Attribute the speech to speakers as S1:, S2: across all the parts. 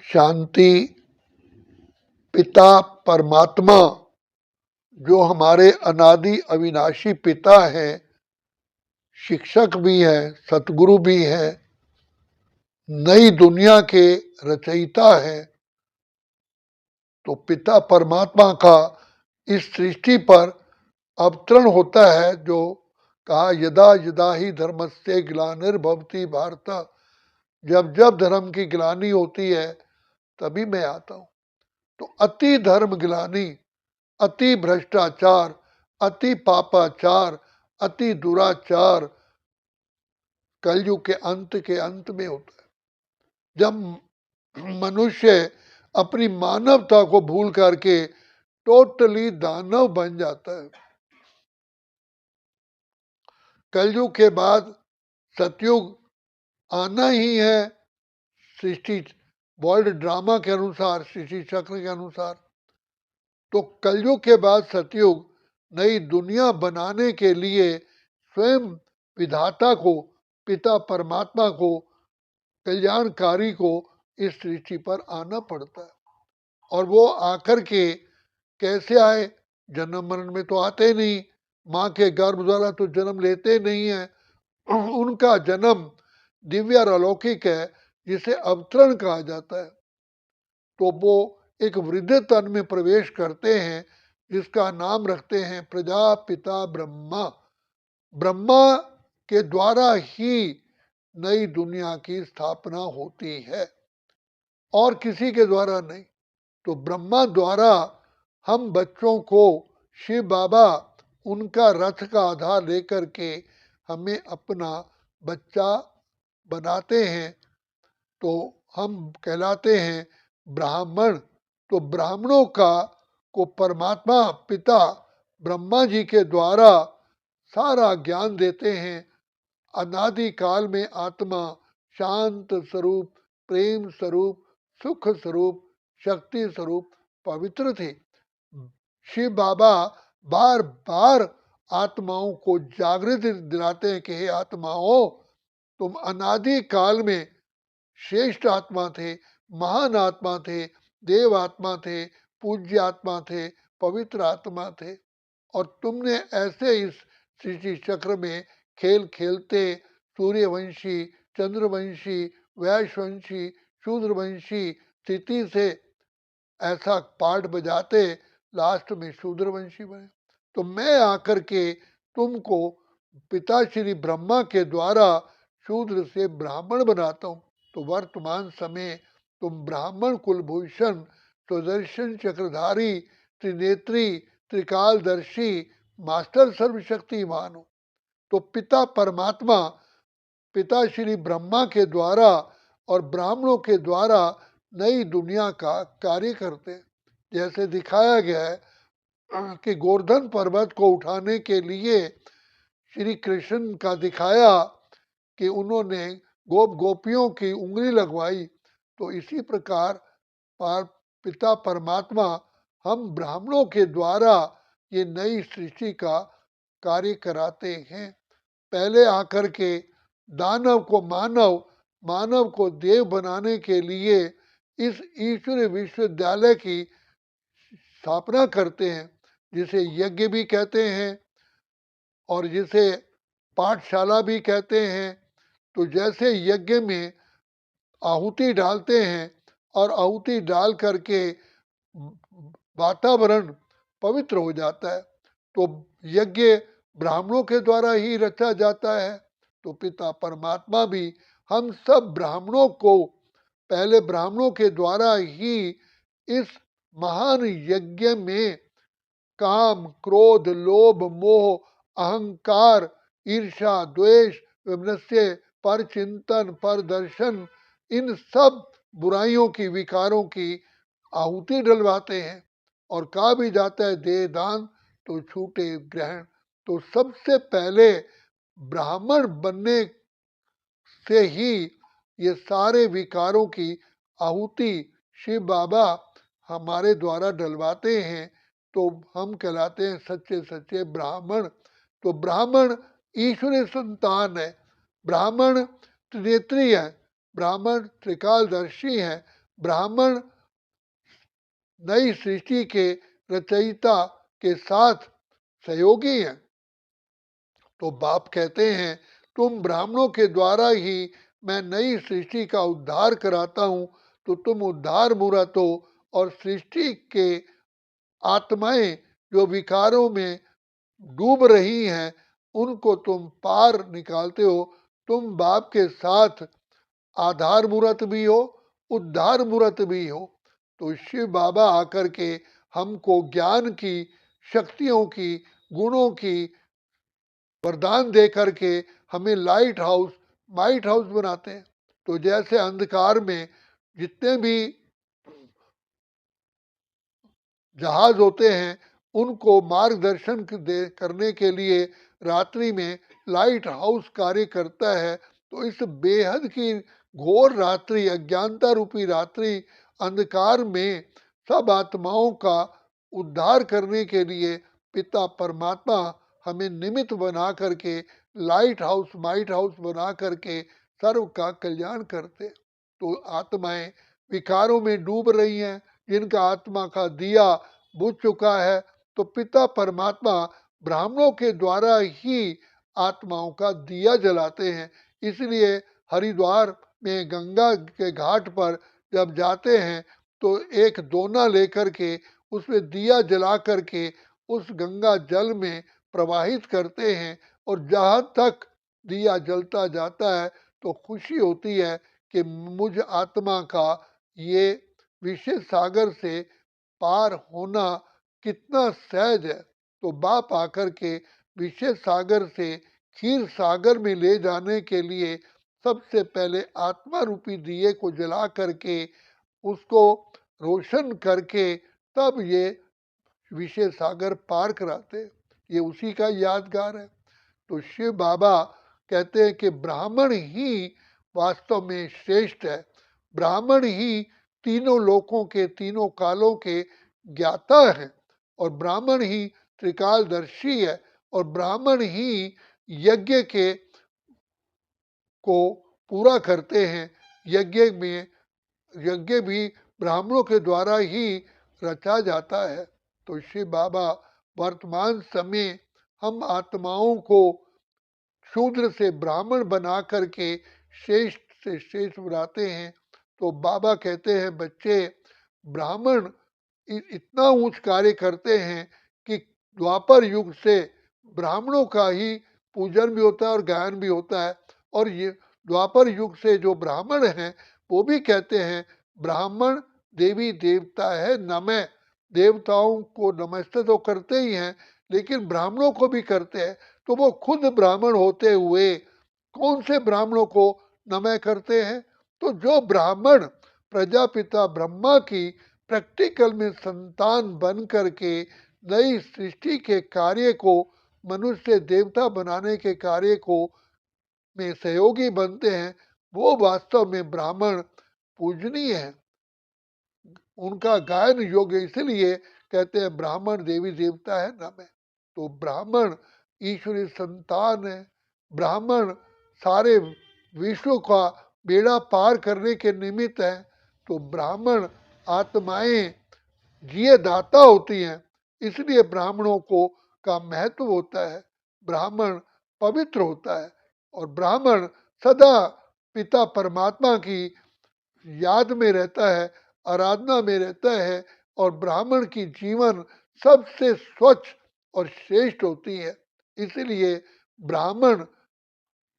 S1: शांति पिता परमात्मा जो हमारे अनादि अविनाशी पिता हैं, शिक्षक भी हैं, सतगुरु भी हैं, नई दुनिया के रचयिता हैं, तो पिता परमात्मा का इस सृष्टि पर अवतरण होता है। जो कहा यदा यदा ही धर्मस्य ग्लानिर्भवति भारत, जब जब धर्म की ग्लानि होती है तभी मैं आता हूं। तो अति धर्म ग्लानि, अति भ्रष्टाचार, अति पापाचार, अति दुराचार कलयुग के अंत में होता है, जब मनुष्य अपनी मानवता को भूल करके टोटली दानव बन जाता है। कलयुग के बाद सतयुग आना ही है, सृष्टि वर्ल्ड ड्रामा के अनुसार, सृष्टि चक्र के अनुसार। तो कलयुग के बाद सतयुग नई दुनिया बनाने के लिए स्वयं विधाता को, पिता परमात्मा को, कल्याणकारी को इस सृष्टि पर आना पड़ता है। और वो आकर के कैसे आए? जन्म मरण में तो आते नहीं, माँ के गर्भ द्वारा तो जन्म लेते नहीं है। उनका जन्म दिव्य और अलौकिक है, जिसे अवतरण कहा जाता है। तो वो एक वृद्ध तन में प्रवेश करते हैं, जिसका नाम रखते हैं प्रजापिता ब्रह्मा। ब्रह्मा के द्वारा ही नई दुनिया की स्थापना होती है, और किसी के द्वारा नहीं। तो ब्रह्मा द्वारा हम बच्चों को शिव बाबा उनका रथ का आधार लेकर के हमें अपना बच्चा बनाते हैं, तो हम कहलाते हैं ब्राह्मण। तो ब्राह्मणों का को परमात्मा पिता ब्रह्मा जी के द्वारा सारा ज्ञान देते हैं। अनादि काल में आत्मा शांत स्वरूप, प्रेम स्वरूप, सुख स्वरूप, शक्ति स्वरूप, पवित्र थे। शिव बाबा बार बार आत्माओं को जागृत दिलाते हैं कि हे आत्माओं, तुम अनादि काल में श्रेष्ठ आत्मा थे, महान आत्मा थे, देव आत्मा थे, पूज्य आत्मा थे, पवित्र आत्मा थे, और तुमने ऐसे इस सृष्टि चक्र में खेल खेलते सूर्यवंशी, चंद्रवंशी, वैश्यवंशी, शूद्रवंशी स्थिति से ऐसा पार्ट बजाते लास्ट में शूद्रवंशी बने। तो मैं आकर के तुमको पिता श्री ब्रह्मा के द्वारा शूद्र से ब्राह्मण बनाता हूँ। तो वर्तमान समय तुम ब्राह्मण कुलभूषण, सुदर्शन चक्रधारी, त्रिनेत्री, त्रिकालदर्शी, मास्टर सर्वशक्तिमान हो। तो पिता परमात्मा पिता श्री ब्रह्मा के द्वारा और ब्राह्मणों के द्वारा नई दुनिया का कार्य करते हैं। जैसे दिखाया गया है कि गोवर्धन पर्वत को उठाने के लिए श्री कृष्ण का दिखाया कि उन्होंने गोपियों की उंगली लगवाई। तो इसी प्रकार पिता परमात्मा हम ब्राह्मणों के द्वारा ये नई सृष्टि का कार्य कराते हैं। पहले आकर के दानव को मानव, मानव को देव बनाने के लिए इस ईश्वरीय विश्वविद्यालय की स्थापना करते हैं, जिसे यज्ञ भी कहते हैं और जिसे पाठशाला भी कहते हैं। तो जैसे यज्ञ में आहुति डालते हैं और आहुति डाल करके वातावरण पवित्र हो जाता है, तो यज्ञ ब्राह्मणों के द्वारा ही रचा जाता है। तो पिता परमात्मा भी हम सब ब्राह्मणों को पहले ब्राह्मणों के द्वारा ही इस महान यज्ञ में काम, क्रोध, लोभ, मोह, अहंकार, ईर्षा, द्वेष, विमनस्य, पर चिंतन, पर दर्शन, इन सब बुराइयों की, विकारों की आहुति डलवाते हैं। और कहा भी जाता है देह दान तो छूटे ग्रहण। तो सबसे पहले ब्राह्मण बनने से ही ये सारे विकारों की आहुति शिव बाबा हमारे द्वारा डलवाते हैं। तो हम कहलाते हैं सच्चे सच्चे ब्राह्मण। तो ब्राह्मण ईश्वरीय संतान है, ब्राह्मण त्रिनेत्री है, ब्राह्मण त्रिकालदर्शी है, ब्राह्मण नई सृष्टि के रचयिता के साथ सहयोगी हैं। तो बाप कहते हैं तुम ब्राह्मणों के द्वारा ही मैं नई सृष्टि का उद्धार कराता हूं, तो तुम उद्धार मूर्त हो और सृष्टि के आत्माएं जो विकारों में डूब रही हैं उनको तुम पार निकालते हो। तुम बाप के साथ आधार मूर्त भी हो, उद्धार मूर्त भी हो। तो शिव बाबा आकर के हमको ज्ञान की, शक्तियों की, गुणों की वरदान दे करके हमें लाइट हाउस, माइट हाउस बनाते हैं। तो जैसे अंधकार में जितने भी जहाज होते हैं उनको मार्गदर्शन करने के लिए रात्रि में लाइट हाउस कार्य करता है। तो इस बेहद की घोर रात्रि, अज्ञानता रूपी रात्रि, अंधकार में सब आत्माओं का उद्धार करने के लिए पिता परमात्मा हमें निमित्त बना करके लाइट हाउस, माइट हाउस बना करके सर्व का कल्याण करते। तो आत्माएं विकारों में डूब रही हैं, जिनका आत्मा का दिया बुझ चुका है, तो पिता परमात्मा ब्राह्मणों के द्वारा ही आत्माओं का दिया जलाते हैं। इसलिए हरिद्वार में गंगा के घाट पर जब जाते हैं तो एक दोना लेकर के उसमें दिया जला करके उस गंगा जल में प्रवाहित करते हैं, और जहाँ तक दिया जलता जाता है तो खुशी होती है कि मुझ आत्मा का ये विशेष सागर से पार होना कितना सहज है। तो बाप आकर के विशेष सागर से क्षीर सागर में ले जाने के लिए सबसे पहले आत्मा रूपी दिए को जला करके उसको रोशन करके तब ये विशेष सागर पार कराते। ये उसी का यादगार है। तो शिव बाबा कहते हैं कि ब्राह्मण ही वास्तव में श्रेष्ठ है, ब्राह्मण ही तीनों लोकों के, तीनों कालों के ज्ञाता है, और ब्राह्मण ही त्रिकालदर्शी है, और ब्राह्मण ही यज्ञ के को पूरा करते हैं। यज्ञ भी ब्राह्मणों के द्वारा ही रचा जाता है। तो शिव बाबा वर्तमान समय हम आत्माओं को शूद्र से ब्राह्मण बना करके श्रेष्ठ से श्रेष्ठ बनाते हैं। तो बाबा कहते हैं बच्चे, ब्राह्मण इतना ऊंच कार्य करते हैं कि द्वापर युग से ब्राह्मणों का ही पूजन भी होता है और गायन भी होता है। और ये द्वापर युग से जो ब्राह्मण हैं वो भी कहते हैं ब्राह्मण देवी देवता है नमः। देवताओं को नमस्ते तो करते ही हैं, लेकिन ब्राह्मणों को भी करते हैं। तो वो खुद ब्राह्मण होते हुए कौन से ब्राह्मणों को नमः करते हैं? तो जो ब्राह्मण प्रजापिता ब्रह्मा की प्रैक्टिकल में संतान बन करके नई सृष्टि के कार्य को, मनुष्य देवता बनाने के कार्य को में सहयोगी बनते हैं, वो वास्तव में ब्राह्मण पूजनीय है। उनका गायन योग्य, इसलिए कहते हैं ब्राह्मण देवी देवता है नमः। तो ब्राह्मण ईश्वरीय संतान है। ब्राह्मण सारे विश्व का बेड़ा पार करने के निमित्त है। तो ब्राह्मण आत्माएं जिये दाता होती हैं, इसलिए ब्राह्मणों को का महत्व होता है। ब्राह्मण पवित्र होता है, और ब्राह्मण सदा पिता परमात्मा की याद में रहता है, आराधना में रहता है, और ब्राह्मण की जीवन सबसे स्वच्छ और श्रेष्ठ होती है। इसलिए ब्राह्मण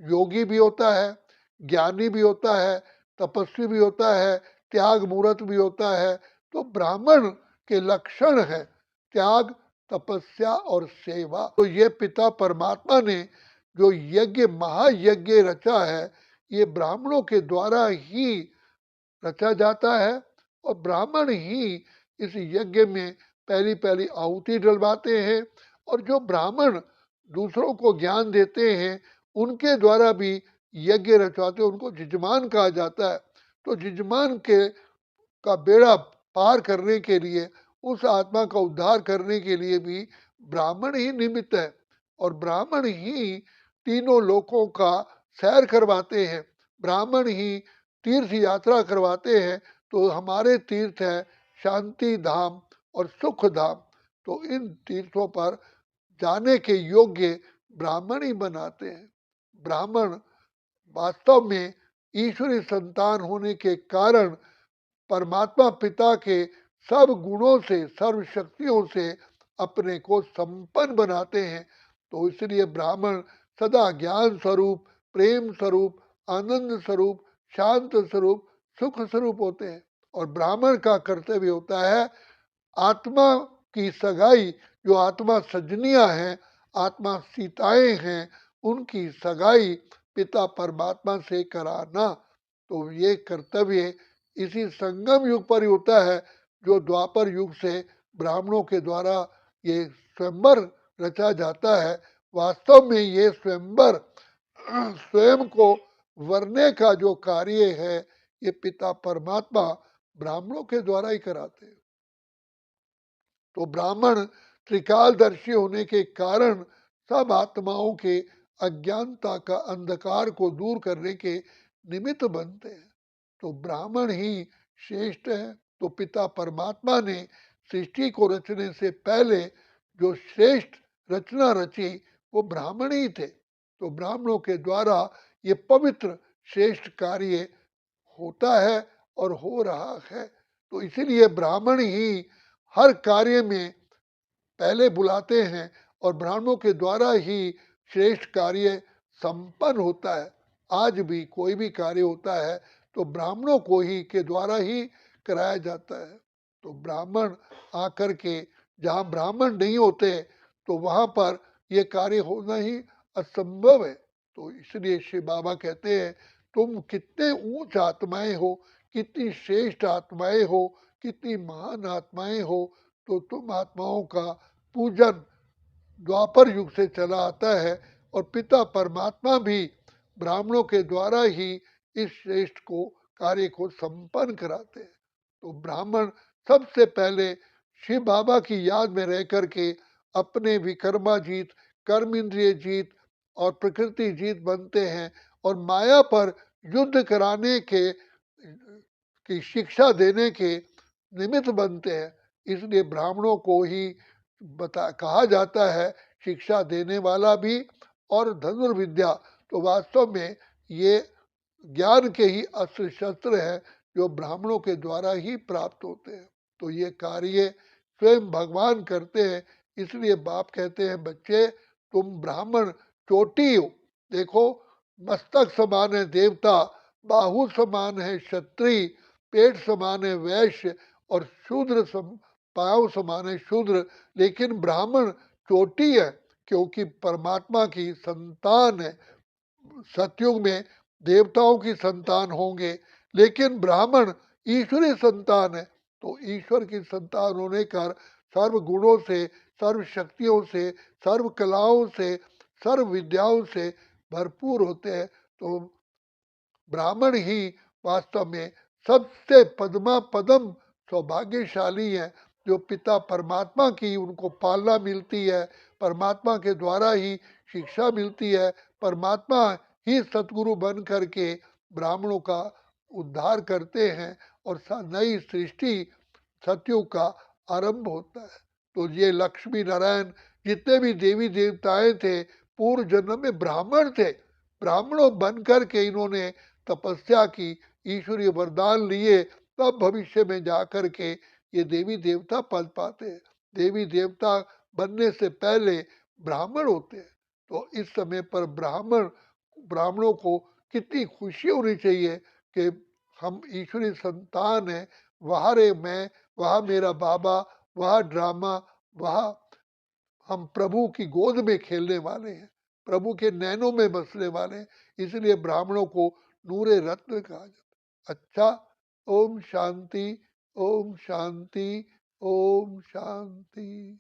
S1: योगी भी होता है, ज्ञानी भी होता है, तपस्वी भी होता है, त्याग मूर्त भी होता है। तो ब्राह्मण के लक्षण है त्याग, तपस्या और सेवा। तो ये पिता परमात्मा ने जो यज्ञ, महायज्ञ रचा है, ये ब्राह्मणों के द्वारा ही रचा जाता है, और ब्राह्मण ही इस यज्ञ में पहली पहली आहुति डलवाते हैं। और जो ब्राह्मण दूसरों को ज्ञान देते हैं उनके द्वारा भी यज्ञ रचवाते हैं, उनको जिजमान कहा जाता है। तो जिजमान के का बेड़ा पार करने के लिए, उस आत्मा का उद्धार करने के लिए भी ब्राह्मण ही निमित्त है, और ब्राह्मण ही तीनों लोकों का सैर करवाते हैं, ब्राह्मण ही तीर्थ यात्रा करवाते हैं। तो हमारे तीर्थ है शांति धाम और सुख धाम। तो इन तीर्थों पर जाने के योग्य ब्राह्मण ही बनाते हैं। ब्राह्मण वास्तव में ईश्वरी संतान होने के कारण परमात्मा पिता के सब गुणों से, सर्व शक्तियों से अपने को संपन्न बनाते हैं। तो इसलिए ब्राह्मण सदा ज्ञान स्वरूप, प्रेम स्वरूप, आनंद स्वरूप, शांत स्वरूप, सुख स्वरूप होते हैं। और ब्राह्मण का कर्तव्य होता है आत्मा की सगाई, जो आत्मा सजनियां हैं, आत्मा सीताएं हैं, उनकी सगाई पिता परमात्मा से कराना। तो ये कर्तव्य इसी संगम युग पर ही होता है, जो द्वापर युग से ब्राह्मणों के द्वारा ये स्वयंवर रचा जाता है। वास्तव में ये स्वयंवर स्वयं को वरने का जो कार्य है, ये पिता परमात्मा ब्राह्मणों के द्वारा ही कराते हैं। तो ब्राह्मण त्रिकालदर्शी होने के कारण सब आत्माओं के अज्ञानता का अंधकार को दूर करने के निमित्त बनते हैं। तो ब्राह्मण ही श्रेष्ठ है। तो पिता परमात्मा ने सृष्टि को रचने से पहले जो श्रेष्ठ रचना रची वो ब्राह्मण ही थे। तो ब्राह्मणों के द्वारा ये पवित्र श्रेष्ठ कार्य होता है और हो रहा है। तो इसीलिए ब्राह्मण ही हर कार्य में पहले बुलाते हैं और ब्राह्मणों के द्वारा ही श्रेष्ठ कार्य संपन्न होता है। आज भी कोई भी कार्य होता है तो ब्राह्मणों को ही के द्वारा ही कराया जाता है। तो ब्राह्मण आकर के जहाँ ब्राह्मण नहीं होते तो वहाँ पर ये कार्य होना ही असंभव है। तो इसलिए श्री बाबा कहते हैं तुम कितने ऊंच आत्माएं हो, कितनी श्रेष्ठ आत्माएं हो, कितनी महान आत्माएं हो। तो तुम आत्माओं का पूजन द्वापर युग से चला आता है और पिता परमात्मा भी ब्राह्मणों के द्वारा ही इस श्रेष्ठ को कार्य को संपन्न कराते हैं। तो ब्राह्मण सबसे पहले शिव बाबा की याद में रह करके अपने विकर्मा जीत, कर्म इंद्रिय जीत और प्रकृति जीत बनते हैं और माया पर युद्ध कराने के की शिक्षा देने के निमित्त बनते हैं। इसलिए ब्राह्मणों को ही कहा जाता है शिक्षा देने वाला भी और धनुर्विद्या। तो वास्तव में ये ज्ञान के ही अस्त्र शस्त्र है जो ब्राह्मणों के द्वारा ही प्राप्त होते हैं। तो ये कार्य स्वयं भगवान करते हैं। इसलिए बाप कहते हैं बच्चे तुम ब्राह्मण चोटी हो। देखो मस्तक समान है देवता, बाहु समान है क्षत्रिय, पेट समान है वैश्य और शूद्र पांव समान है शूद्र। लेकिन ब्राह्मण चोटी है क्योंकि परमात्मा की संतान है। सतयुग में देवताओं की संतान होंगे लेकिन ब्राह्मण ईश्वरी संतान है। तो ईश्वर की संतान होने का सर्व गुणों से, सर्व शक्तियों से, सर्व कलाओं से, सर्व विद्याओं से भरपूर होते हैं। तो ब्राह्मण ही वास्तव में सबसे पद्मा पदम सौभाग्यशाली है, जो पिता परमात्मा की उनको पालना मिलती है, परमात्मा के द्वारा ही शिक्षा मिलती है, परमात्मा ही सतगुरु बन करके ब्राह्मणों का उद्धार करते हैं और नई सृष्टि सतयुग का आरंभ होता है। तो ये लक्ष्मी नारायण जितने भी देवी देवताएं थे पूर्व जन्म में ब्राह्मण थे। ब्राह्मणों बन करके इन्होंने तपस्या की, ईश्वरीय वरदान लिए, तब भविष्य में जाकर के ये देवी देवता पद पाते हैं। देवी देवता बनने से पहले ब्राह्मण होते हैं। तो इस समय पर ब्राह्मणों को कितनी खुशी होनी चाहिए कि हम ईश्वरी संतान हैं। वहाँ रे मैं, वहाँ मेरा बाबा, वहाँ ड्रामा, वहाँ हम प्रभु की गोद में खेलने वाले हैं, प्रभु के नैनों में बसने वाले हैं। इसलिए ब्राह्मणों को नूरे रत्न कहा जाता है। अच्छा, ओम शांति, ओम शांति, ओम शांति।